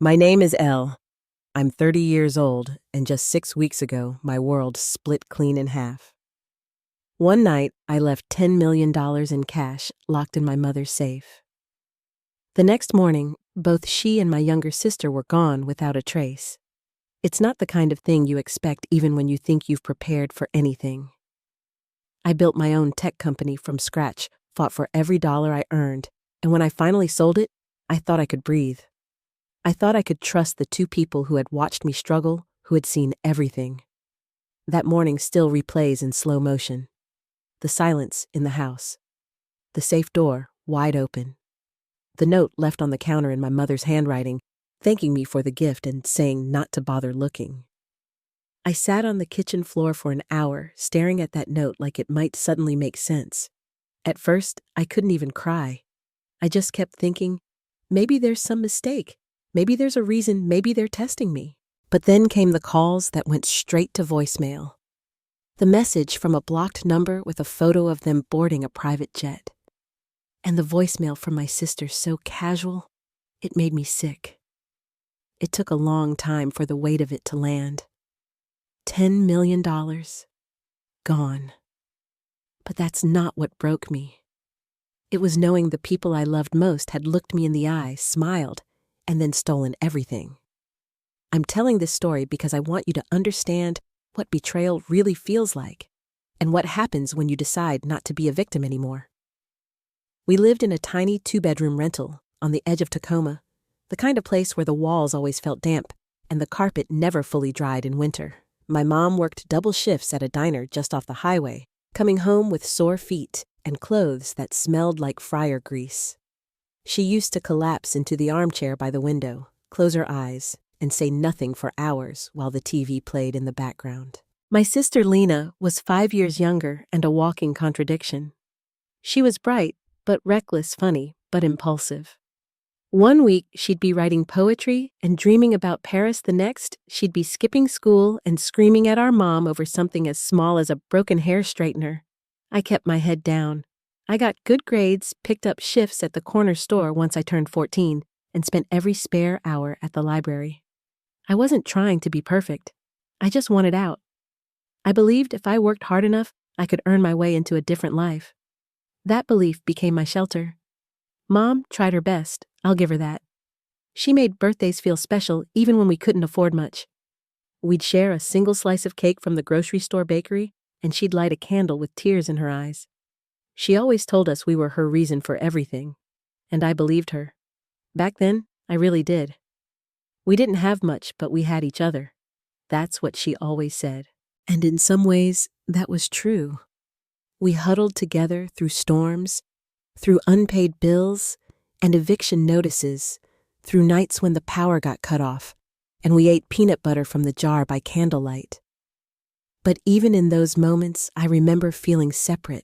My name is Elle. I'm 30 years old, and just 6 weeks ago, my world split clean in half. One night, I left $10 million in cash locked in my mother's safe. The next morning, both she and my younger sister were gone without a trace. It's not the kind of thing you expect even when you think you've prepared for anything. I built my own tech company from scratch, fought for every dollar I earned, and when I finally sold it, I thought I could breathe. I thought I could trust the two people who had watched me struggle, who had seen everything. That morning still replays in slow motion. The silence in the house. The safe door wide open. The note left on the counter in my mother's handwriting, thanking me for the gift and saying not to bother looking. I sat on the kitchen floor for an hour, staring at that note like it might suddenly make sense. At first, I couldn't even cry. I just kept thinking, maybe there's some mistake. Maybe there's a reason, maybe they're testing me. But then came the calls that went straight to voicemail. The message from a blocked number with a photo of them boarding a private jet. And the voicemail from my sister so casual, it made me sick. It took a long time for the weight of it to land. $10 million. Gone. But that's not what broke me. It was knowing the people I loved most had looked me in the eye, smiled, and then stolen everything. I'm telling this story because I want you to understand what betrayal really feels like and what happens when you decide not to be a victim anymore. We lived in a tiny 2-bedroom rental on the edge of Tacoma, the kind of place where the walls always felt damp and the carpet never fully dried in winter. My mom worked double shifts at a diner just off the highway, coming home with sore feet and clothes that smelled like fryer grease. She used to collapse into the armchair by the window, close her eyes, and say nothing for hours while the TV played in the background. My sister Lena was 5 years younger and a walking contradiction. She was bright, but reckless, funny, but impulsive. One week, she'd be writing poetry and dreaming about Paris. The next, she'd be skipping school and screaming at our mom over something as small as a broken hair straightener. I kept my head down. I got good grades, picked up shifts at the corner store once I turned 14, and spent every spare hour at the library. I wasn't trying to be perfect. I just wanted out. I believed if I worked hard enough, I could earn my way into a different life. That belief became my shelter. Mom tried her best, I'll give her that. She made birthdays feel special even when we couldn't afford much. We'd share a single slice of cake from the grocery store bakery, and she'd light a candle with tears in her eyes. She always told us we were her reason for everything, and I believed her. Back then, I really did. We didn't have much, but we had each other. That's what she always said. And in some ways, that was true. We huddled together through storms, through unpaid bills and eviction notices, through nights when the power got cut off, and we ate peanut butter from the jar by candlelight. But even in those moments, I remember feeling separate.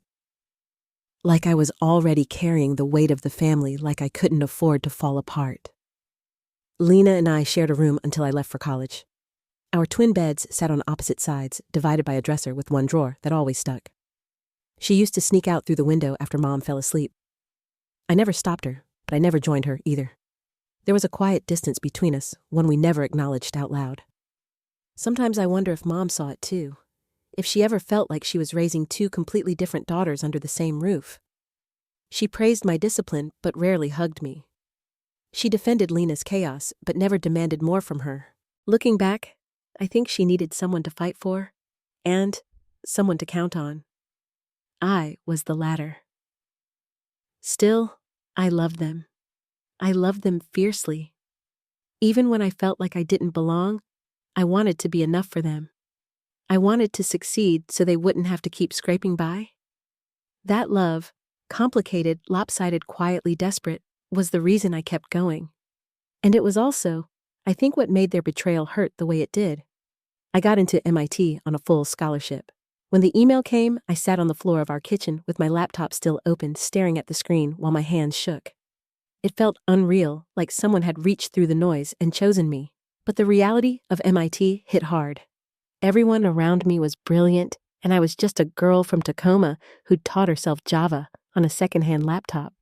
Like I was already carrying the weight of the family, like I couldn't afford to fall apart. Lena and I shared a room until I left for college. Our twin beds sat on opposite sides, divided by a dresser with one drawer that always stuck. She used to sneak out through the window after Mom fell asleep. I never stopped her, but I never joined her either. There was a quiet distance between us, one we never acknowledged out loud. Sometimes I wonder if Mom saw it too. If she ever felt like she was raising two completely different daughters under the same roof. She praised my discipline, but rarely hugged me. She defended Lena's chaos, but never demanded more from her. Looking back, I think she needed someone to fight for, and someone to count on. I was the latter. Still, I loved them. I loved them fiercely. Even when I felt like I didn't belong, I wanted to be enough for them. I wanted to succeed so they wouldn't have to keep scraping by. That love, complicated, lopsided, quietly desperate, was the reason I kept going. And it was also, I think, what made their betrayal hurt the way it did. I got into MIT on a full scholarship. When the email came, I sat on the floor of our kitchen with my laptop still open, staring at the screen while my hands shook. It felt unreal, like someone had reached through the noise and chosen me. But the reality of MIT hit hard. Everyone around me was brilliant, and I was just a girl from Tacoma who'd taught herself Java on a secondhand laptop.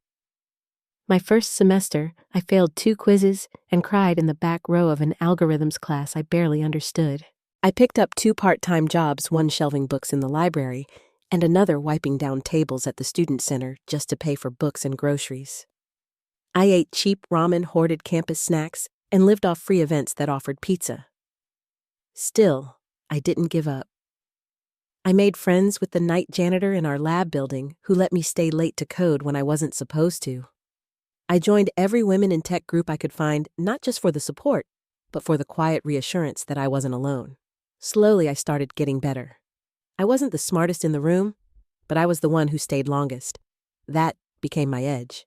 My first semester, I failed 2 quizzes and cried in the back row of an algorithms class I barely understood. I picked up 2 part-time jobs, one shelving books in the library and another wiping down tables at the student center just to pay for books and groceries. I ate cheap ramen, hoarded campus snacks, and lived off free events that offered pizza. Still, I didn't give up. I made friends with the night janitor in our lab building who let me stay late to code when I wasn't supposed to. I joined every women in tech group I could find, not just for the support, but for the quiet reassurance that I wasn't alone. Slowly, I started getting better. I wasn't the smartest in the room, but I was the one who stayed longest. That became my edge.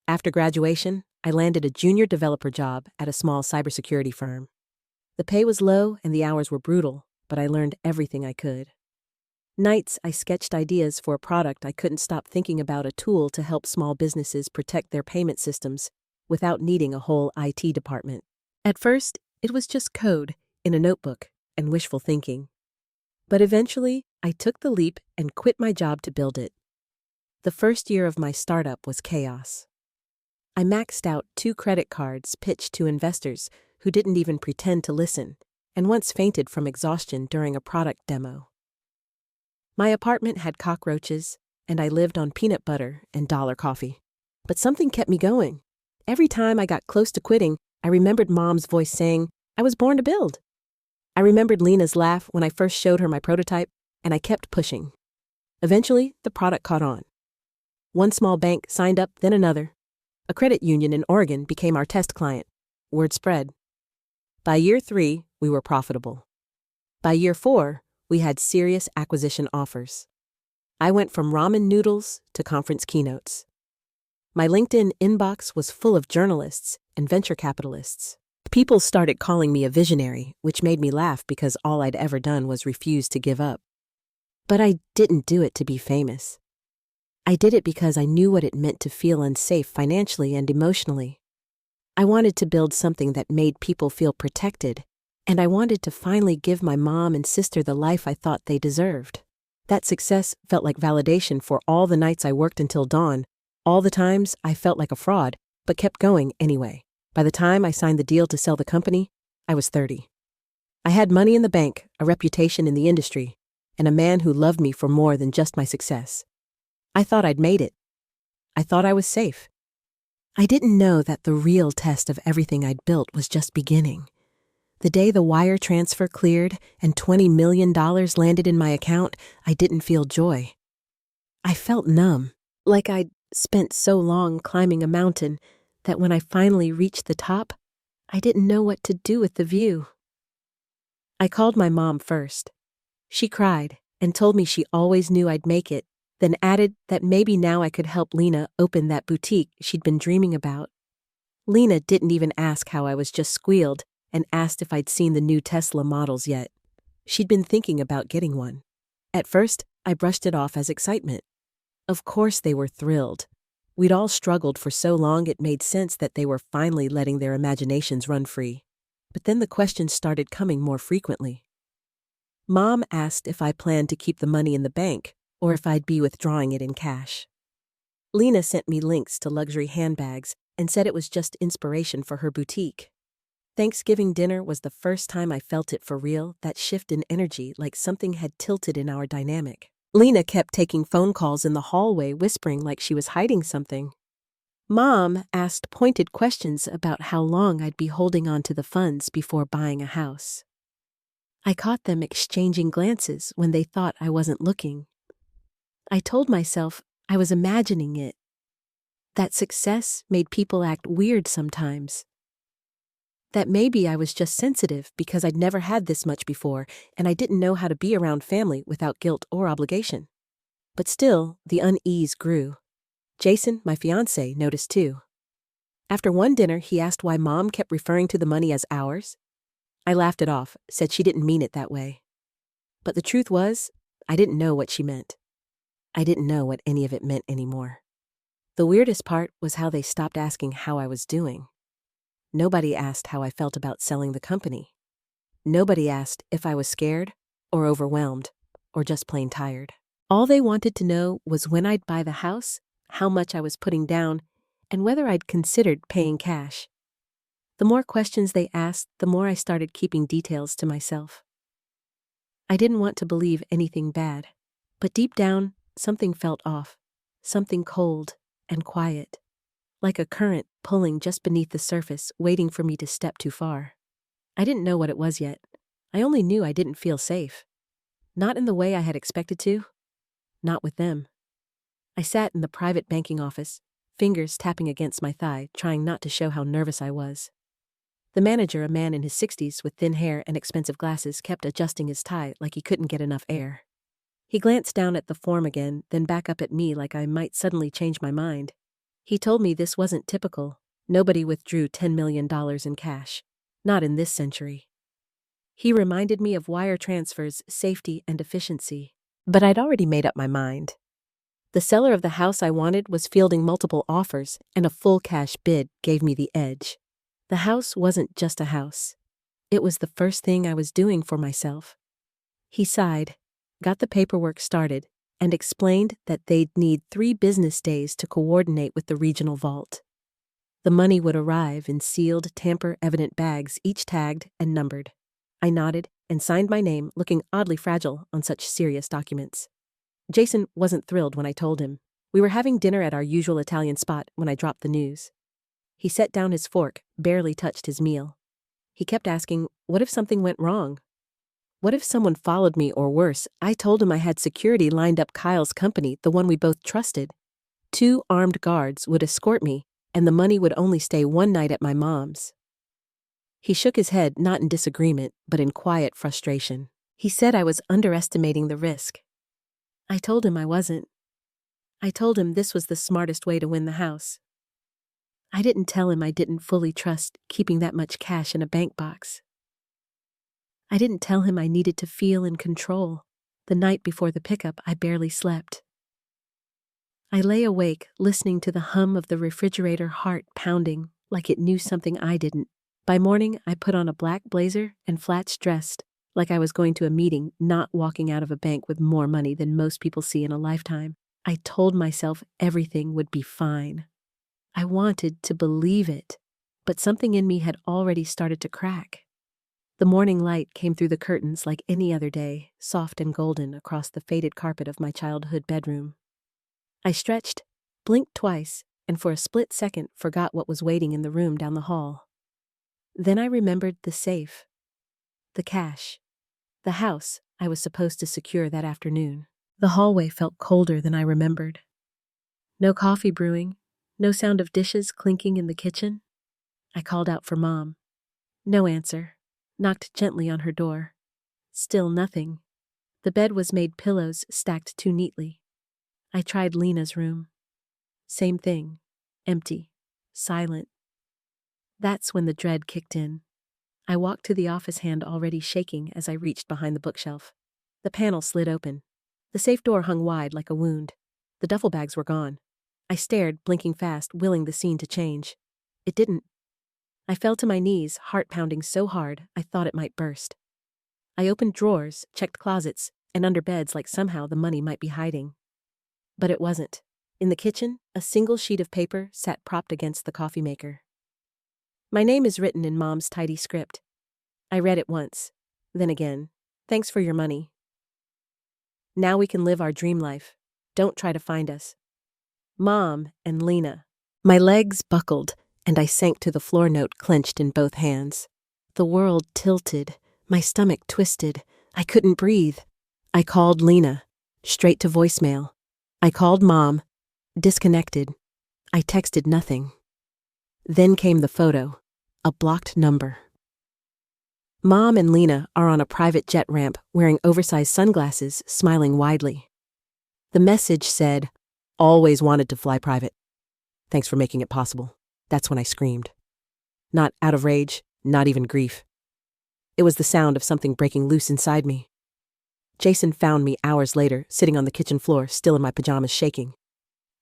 After graduation, I landed a junior developer job at a small cybersecurity firm. The pay was low and the hours were brutal, but I learned everything I could. Nights, I sketched ideas for a product I couldn't stop thinking about, a tool to help small businesses protect their payment systems without needing a whole IT department. At first, it was just code in a notebook and wishful thinking. But eventually, I took the leap and quit my job to build it. The first year of my startup was chaos. I maxed out 2 credit cards pitched to investors who didn't even pretend to listen, and once fainted from exhaustion during a product demo. My apartment had cockroaches, and I lived on peanut butter and dollar coffee. But something kept me going. Every time I got close to quitting, I remembered Mom's voice saying, "I was born to build." I remembered Lena's laugh when I first showed her my prototype, and I kept pushing. Eventually, the product caught on. One small bank signed up, then another. A credit union in Oregon became our test client. Word spread. By year 3, we were profitable. By year 4, we had serious acquisition offers. I went from ramen noodles to conference keynotes. My LinkedIn inbox was full of journalists and venture capitalists. People started calling me a visionary, which made me laugh because all I'd ever done was refuse to give up. But I didn't do it to be famous. I did it because I knew what it meant to feel unsafe financially and emotionally. I wanted to build something that made people feel protected, and I wanted to finally give my mom and sister the life I thought they deserved. That success felt like validation for all the nights I worked until dawn, all the times I felt like a fraud, but kept going anyway. By the time I signed the deal to sell the company, I was 30. I had money in the bank, a reputation in the industry, and a man who loved me for more than just my success. I thought I'd made it. I thought I was safe. I didn't know that the real test of everything I'd built was just beginning. The day the wire transfer cleared and $20 million landed in my account, I didn't feel joy. I felt numb, like I'd spent so long climbing a mountain that when I finally reached the top, I didn't know what to do with the view. I called my mom first. She cried and told me she always knew I'd make it, then added that maybe now I could help Lena open that boutique she'd been dreaming about. Lena didn't even ask how I was, just squealed and asked if I'd seen the new Tesla models yet. She'd been thinking about getting one. At first, I brushed it off as excitement. Of course they were thrilled. We'd all struggled for so long it made sense that they were finally letting their imaginations run free. But then the questions started coming more frequently. Mom asked if I planned to keep the money in the bank or if I'd be withdrawing it in cash. Lena sent me links to luxury handbags and said it was just inspiration for her boutique. Thanksgiving dinner was the first time I felt it for real, that shift in energy, like something had tilted in our dynamic. Lena kept taking phone calls in the hallway, whispering like she was hiding something. Mom asked pointed questions about how long I'd be holding on to the funds before buying a house. I caught them exchanging glances when they thought I wasn't looking. I told myself I was imagining it, that success made people act weird sometimes. That maybe I was just sensitive because I'd never had this much before and I didn't know how to be around family without guilt or obligation. But still, the unease grew. Jason, my fiancé, noticed too. After one dinner, he asked why Mom kept referring to the money as ours. I laughed it off, said she didn't mean it that way. But the truth was, I didn't know what she meant. I didn't know what any of it meant anymore. The weirdest part was how they stopped asking how I was doing. Nobody asked how I felt about selling the company. Nobody asked if I was scared or overwhelmed or just plain tired. All they wanted to know was when I'd buy the house, how much I was putting down, and whether I'd considered paying cash. The more questions they asked, the more I started keeping details to myself. I didn't want to believe anything bad, but deep down, something felt off, something cold and quiet, like a current pulling just beneath the surface, waiting for me to step too far. I didn't know what it was yet. I only knew I didn't feel safe. Not in the way I had expected to. Not with them. I sat in the private banking office, fingers tapping against my thigh, trying not to show how nervous I was. The manager, a man in his 60s with thin hair and expensive glasses, kept adjusting his tie like he couldn't get enough air. He glanced down at the form again, then back up at me like I might suddenly change my mind. He told me this wasn't typical. Nobody withdrew $10 million in cash. Not in this century. He reminded me of wire transfers, safety, and efficiency. But I'd already made up my mind. The seller of the house I wanted was fielding multiple offers, and a full cash bid gave me the edge. The house wasn't just a house. It was the first thing I was doing for myself. He sighed, got the paperwork started, and explained that they'd need 3 business days to coordinate with the regional vault. The money would arrive in sealed, tamper-evident bags, each tagged and numbered. I nodded and signed my name, looking oddly fragile on such serious documents. Jason wasn't thrilled when I told him. We were having dinner at our usual Italian spot when I dropped the news. He set down his fork, barely touched his meal. He kept asking, what if something went wrong? What if someone followed me, or worse? I told him I had security lined up. Kyle's company, the one we both trusted. 2 armed guards would escort me, and the money would only stay 1 night at my mom's. He shook his head, not in disagreement, but in quiet frustration. He said I was underestimating the risk. I told him I wasn't. I told him this was the smartest way to win the house. I didn't tell him I didn't fully trust keeping that much cash in a bank box. I didn't tell him I needed to feel in control. The night before the pickup, I barely slept. I lay awake, listening to the hum of the refrigerator, heart pounding like it knew something I didn't. By morning, I put on a black blazer and flats, dressed like I was going to a meeting, not walking out of a bank with more money than most people see in a lifetime. I told myself everything would be fine. I wanted to believe it, but something in me had already started to crack. The morning light came through the curtains like any other day, soft and golden across the faded carpet of my childhood bedroom. I stretched, blinked twice, and for a split second forgot what was waiting in the room down the hall. Then I remembered the safe, the cash, the house I was supposed to secure that afternoon. The hallway felt colder than I remembered. No coffee brewing, no sound of dishes clinking in the kitchen. I called out for Mom. No answer. Knocked gently on her door. Still nothing. The bed was made, pillows stacked too neatly. I tried Lena's room. Same thing. Empty. Silent. That's when the dread kicked in. I walked to the office, hand already shaking as I reached behind the bookshelf. The panel slid open. The safe door hung wide like a wound. The duffel bags were gone. I stared, blinking fast, willing the scene to change. It didn't. I fell to my knees, heart pounding so hard I thought it might burst. I opened drawers, checked closets, and under beds like somehow the money might be hiding. But it wasn't. In the kitchen, a single sheet of paper sat propped against the coffee maker. My name is written in Mom's tidy script. I read it once, then again. Thanks for your money. Now we can live our dream life. Don't try to find us. Mom and Lena. My legs buckled, and I sank to the floor, note clenched in both hands. The world tilted, my stomach twisted. I couldn't breathe. I called Lena, straight to voicemail. I called Mom, disconnected. I texted nothing. Then came the photo, a blocked number. Mom and Lena are on a private jet ramp, wearing oversized sunglasses, smiling widely. The message said, "Always wanted to fly private. Thanks for making it possible." That's when I screamed. Not out of rage, not even grief. It was the sound of something breaking loose inside me. Jason found me hours later, sitting on the kitchen floor, still in my pajamas, shaking.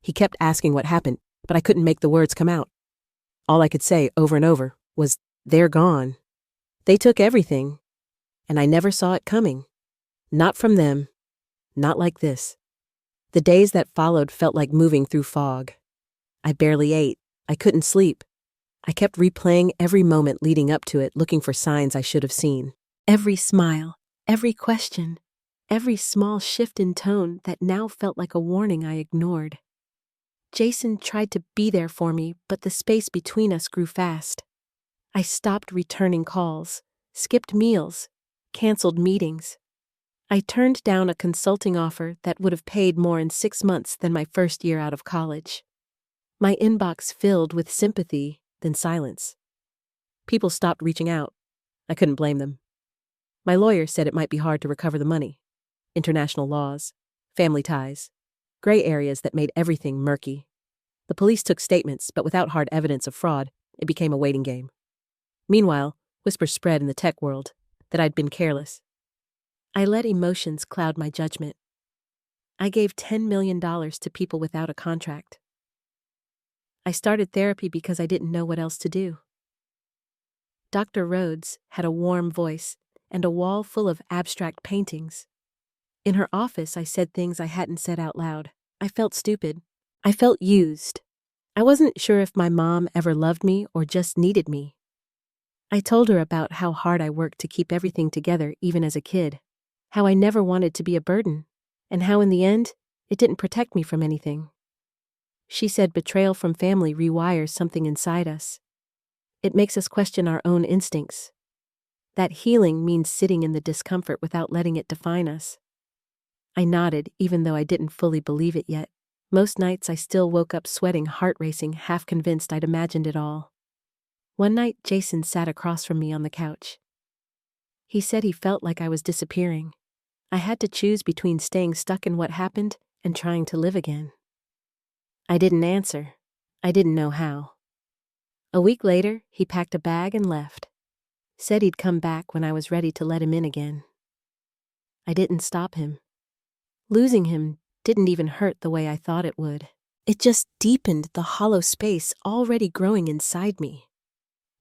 He kept asking what happened, but I couldn't make the words come out. All I could say over and over was, "They're gone. They took everything, and I never saw it coming. Not from them. Not like this." The days that followed felt like moving through fog. I barely ate, I couldn't sleep. I kept replaying every moment leading up to it, looking for signs I should have seen. Every smile, every question, every small shift in tone that now felt like a warning I ignored. Jason tried to be there for me, but the space between us grew fast. I stopped returning calls, skipped meals, canceled meetings. I turned down a consulting offer that would have paid more in 6 months than my first year out of college. My inbox filled with sympathy, then silence. People stopped reaching out. I couldn't blame them. My lawyer said it might be hard to recover the money. International laws, family ties, gray areas that made everything murky. The police took statements, but without hard evidence of fraud, it became a waiting game. Meanwhile, whispers spread in the tech world that I'd been careless. I let emotions cloud my judgment. I gave $10 million to people without a contract. I started therapy because I didn't know what else to do. Dr. Rhodes had a warm voice and a wall full of abstract paintings. In her office, I said things I hadn't said out loud. I felt stupid. I felt used. I wasn't sure if my mom ever loved me or just needed me. I told her about how hard I worked to keep everything together even as a kid, how I never wanted to be a burden, and how in the end, it didn't protect me from anything. She said betrayal from family rewires something inside us. It makes us question our own instincts. That healing means sitting in the discomfort without letting it define us. I nodded, even though I didn't fully believe it yet. Most nights I still woke up sweating, heart racing, half convinced I'd imagined it all. One night, Jason sat across from me on the couch. He said he felt like I was disappearing. I had to choose between staying stuck in what happened and trying to live again. I didn't answer. I didn't know how. A week later, he packed a bag and left. Said he'd come back when I was ready to let him in again. I didn't stop him. Losing him didn't even hurt the way I thought it would. It just deepened the hollow space already growing inside me.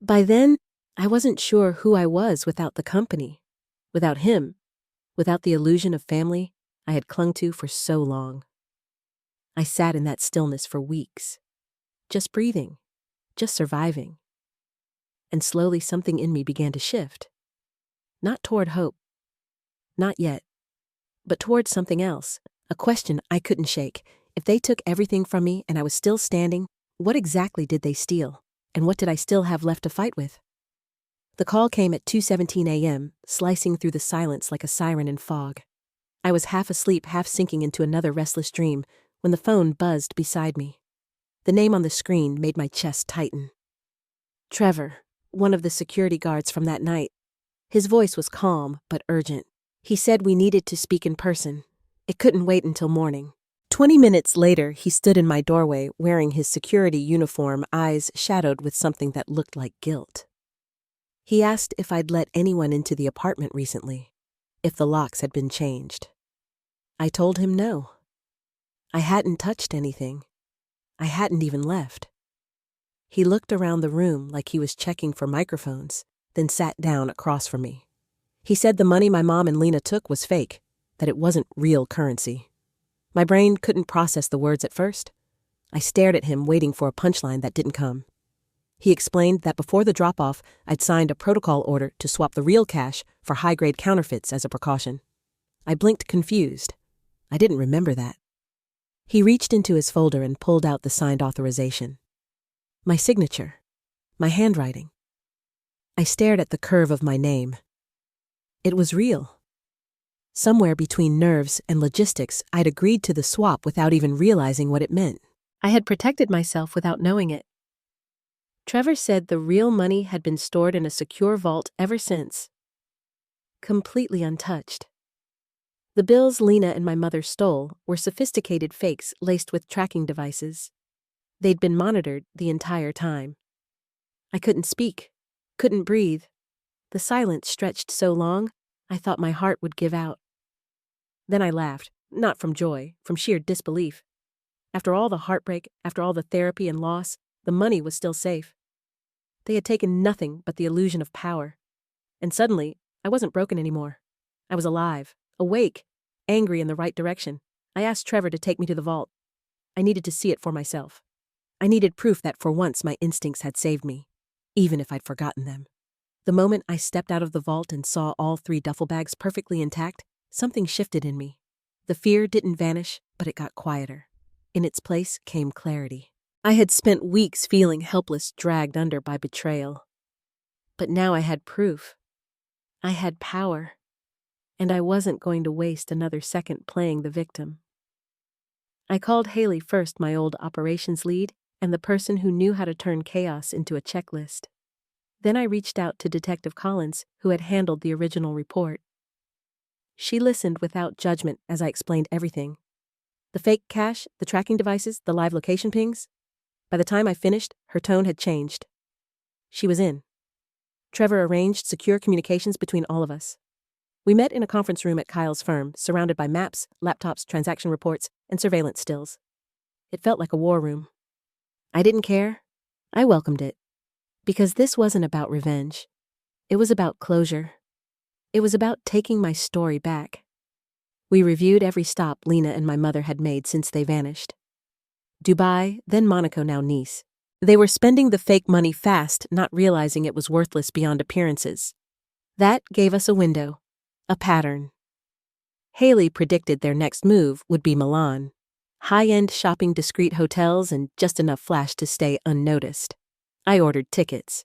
By then, I wasn't sure who I was without the company, without him, without the illusion of family I had clung to for so long. I sat in that stillness for weeks, just breathing, just surviving. And slowly something in me began to shift. Not toward hope, not yet, but toward something else, a question I couldn't shake. If they took everything from me and I was still standing, what exactly did they steal? And what did I still have left to fight with? The call came at 2:17 a.m., slicing through the silence like a siren in fog. I was half asleep, half sinking into another restless dream, when the phone buzzed beside me. The name on the screen made my chest tighten. Trevor, one of the security guards from that night. His voice was calm but urgent. He said we needed to speak in person. It couldn't wait until morning. 20 minutes later, he stood in my doorway wearing his security uniform, eyes shadowed with something that looked like guilt. He asked if I'd let anyone into the apartment recently, if the locks had been changed. I told him no. I hadn't touched anything. I hadn't even left. He looked around the room like he was checking for microphones, then sat down across from me. He said the money my mom and Lena took was fake, that it wasn't real currency. My brain couldn't process the words at first. I stared at him, waiting for a punchline that didn't come. He explained that before the drop-off, I'd signed a protocol order to swap the real cash for high-grade counterfeits as a precaution. I blinked, confused. I didn't remember that. He reached into his folder and pulled out the signed authorization. My signature. My handwriting. I stared at the curve of my name. It was real. Somewhere between nerves and logistics, I'd agreed to the swap without even realizing what it meant. I had protected myself without knowing it. Trevor said the real money had been stored in a secure vault ever since, completely untouched. The bills Lena and my mother stole were sophisticated fakes laced with tracking devices. They'd been monitored the entire time. I couldn't speak, couldn't breathe. The silence stretched so long, I thought my heart would give out. Then I laughed, not from joy, from sheer disbelief. After all the heartbreak, after all the therapy and loss, the money was still safe. They had taken nothing but the illusion of power. And suddenly, I wasn't broken anymore. I was alive, awake, angry in the right direction. I asked Trevor to take me to the vault. I needed to see it for myself. I needed proof that for once my instincts had saved me, even if I'd forgotten them. The moment I stepped out of the vault and saw all 3 duffel bags perfectly intact, something shifted in me. The fear didn't vanish, but it got quieter. In its place came clarity. I had spent weeks feeling helpless, dragged under by betrayal. But now I had proof. I had power. And I wasn't going to waste another second playing the victim. I called Haley first, my old operations lead, and the person who knew how to turn chaos into a checklist. Then I reached out to Detective Collins, who had handled the original report. She listened without judgment as I explained everything. The fake cash, the tracking devices, the live location pings. By the time I finished, her tone had changed. She was in. Trevor arranged secure communications between all of us. We met in a conference room at Kyle's firm, surrounded by maps, laptops, transaction reports, and surveillance stills. It felt like a war room. I didn't care. I welcomed it. Because this wasn't about revenge. It was about closure. It was about taking my story back. We reviewed every stop Lena and my mother had made since they vanished. Dubai, then Monaco, now Nice. They were spending the fake money fast, not realizing it was worthless beyond appearances. That gave us a window, a pattern. Haley predicted their next move would be Milan. High-end shopping, discreet hotels, and just enough flash to stay unnoticed. I ordered tickets.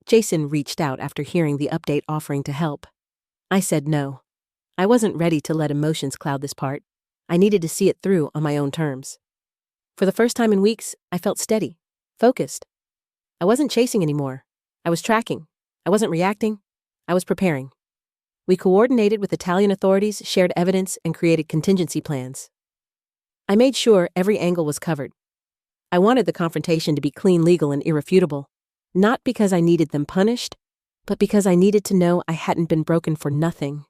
Jason reached out after hearing the update offering to help. I said no. I wasn't ready to let emotions cloud this part. I needed to see it through on my own terms. For the first time in weeks, I felt steady, focused. I wasn't chasing anymore. I was tracking. I wasn't reacting. I was preparing. We coordinated with Italian authorities, shared evidence, and created contingency plans. I made sure every angle was covered. I wanted the confrontation to be clean, legal, and irrefutable, not because I needed them punished, but because I needed to know I hadn't been broken for nothing.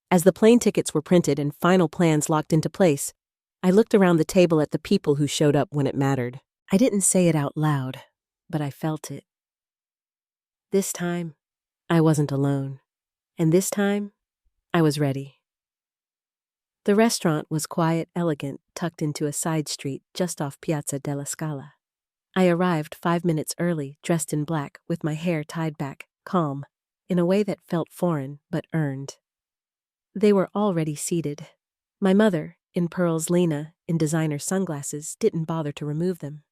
As the plane tickets were printed and final plans locked into place, I looked around the table at the people who showed up when it mattered. I didn't say it out loud, but I felt it. This time, I wasn't alone. And this time, I was ready. The restaurant was quiet, elegant, tucked into a side street just off Piazza della Scala. I arrived 5 minutes early, dressed in black, with my hair tied back, calm, in a way that felt foreign but earned. They were already seated. My mother, in pearls, Lena, in designer sunglasses, didn't bother to remove them.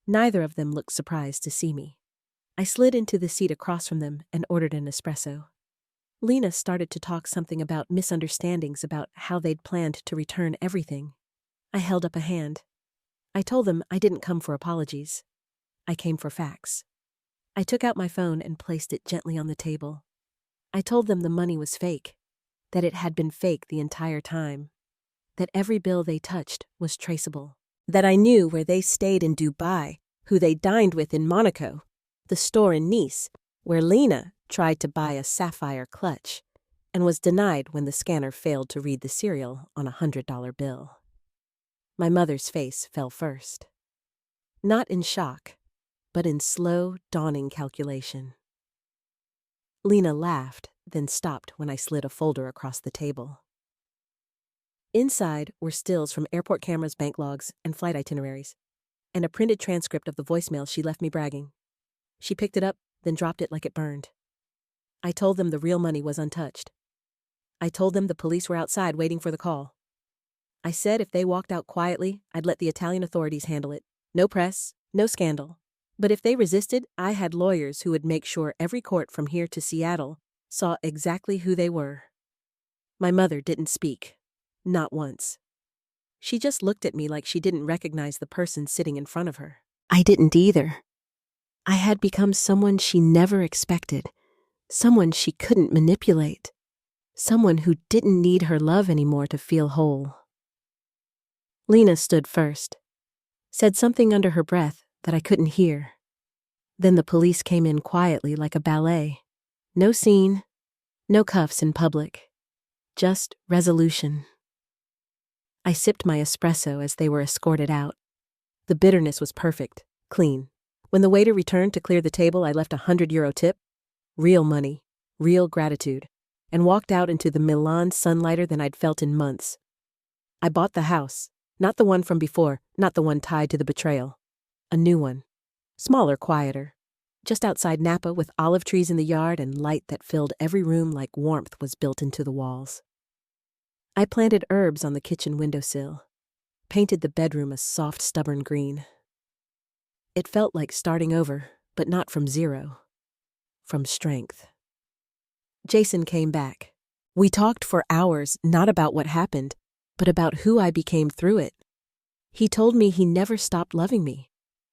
Neither of them looked surprised to see me. I slid into the seat across from them and ordered an espresso. Lena started to talk something about misunderstandings about how they'd planned to return everything. I held up a hand. I told them I didn't come for apologies. I came for facts. I took out my phone and placed it gently on the table. I told them the money was fake, that it had been fake the entire time, that every bill they touched was traceable, that I knew where they stayed in Dubai, who they dined with in Monaco, the store in Nice, where Lena tried to buy a sapphire clutch and was denied when the scanner failed to read the serial on a $100 bill. My mother's face fell first. Not in shock, but in slow, dawning calculation. Lena laughed, then stopped when I slid a folder across the table. Inside were stills from airport cameras, bank logs, and flight itineraries, and a printed transcript of the voicemail she left me bragging. She picked it up, then dropped it like it burned. I told them the real money was untouched. I told them the police were outside waiting for the call. I said if they walked out quietly, I'd let the Italian authorities handle it. No press, no scandal. But if they resisted, I had lawyers who would make sure every court from here to Seattle saw exactly who they were. My mother didn't speak. Not once. She just looked at me like she didn't recognize the person sitting in front of her. I didn't either. I had become someone she never expected, someone she couldn't manipulate, someone who didn't need her love anymore to feel whole. Lena stood first, said something under her breath that I couldn't hear. Then the police came in quietly like a ballet. No scene, no cuffs in public, just resolution. I sipped my espresso as they were escorted out. The bitterness was perfect, clean. When the waiter returned to clear the table, I left €100 tip, real money, real gratitude, and walked out into the Milan sunlighter than I'd felt in months. I bought the house, not the one from before, not the one tied to the betrayal. A new one. Smaller, quieter. Just outside Napa with olive trees in the yard and light that filled every room like warmth was built into the walls. I planted herbs on the kitchen windowsill, painted the bedroom a soft, stubborn green. It felt like starting over, but not from zero. From strength. Jason came back. We talked for hours, not about what happened, but about who I became through it. He told me he never stopped loving me,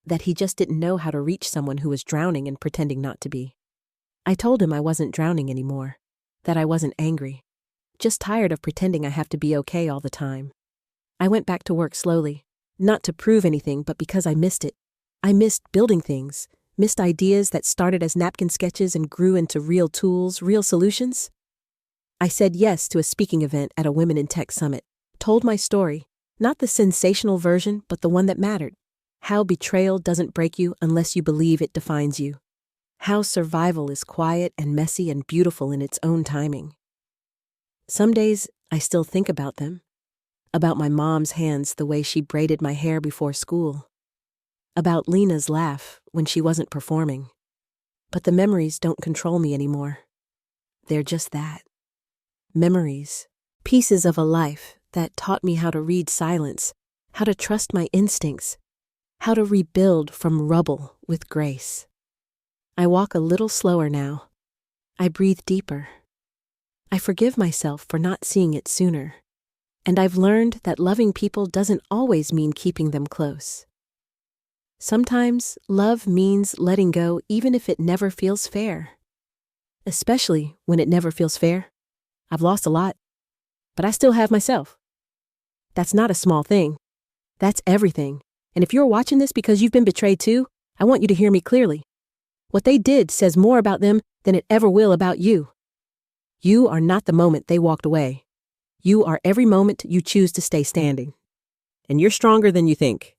that he just didn't know how to reach someone who was drowning and pretending not to be. I told him I wasn't drowning anymore, that I wasn't angry, just tired of pretending I have to be okay all the time. I went back to work slowly, not to prove anything, but because I missed it. I missed building things, missed ideas that started as napkin sketches and grew into real tools, real solutions. I said yes to a speaking event at a Women in Tech Summit, told my story, not the sensational version, but the one that mattered. How betrayal doesn't break you unless you believe it defines you. How survival is quiet and messy and beautiful in its own timing. Some days, I still think about them. About my mom's hands the way she braided my hair before school. About Lena's laugh when she wasn't performing. But the memories don't control me anymore. They're just that. Memories. Pieces of a life that taught me how to read silence, how to trust my instincts, how to rebuild from rubble with grace. I walk a little slower now. I breathe deeper. I forgive myself for not seeing it sooner. And I've learned that loving people doesn't always mean keeping them close. Sometimes love means letting go even if it never feels fair. Especially when it never feels fair. I've lost a lot, but I still have myself. That's not a small thing. That's everything. And if you're watching this because you've been betrayed too, I want you to hear me clearly. What they did says more about them than it ever will about you. You are not the moment they walked away. You are every moment you choose to stay standing. And you're stronger than you think.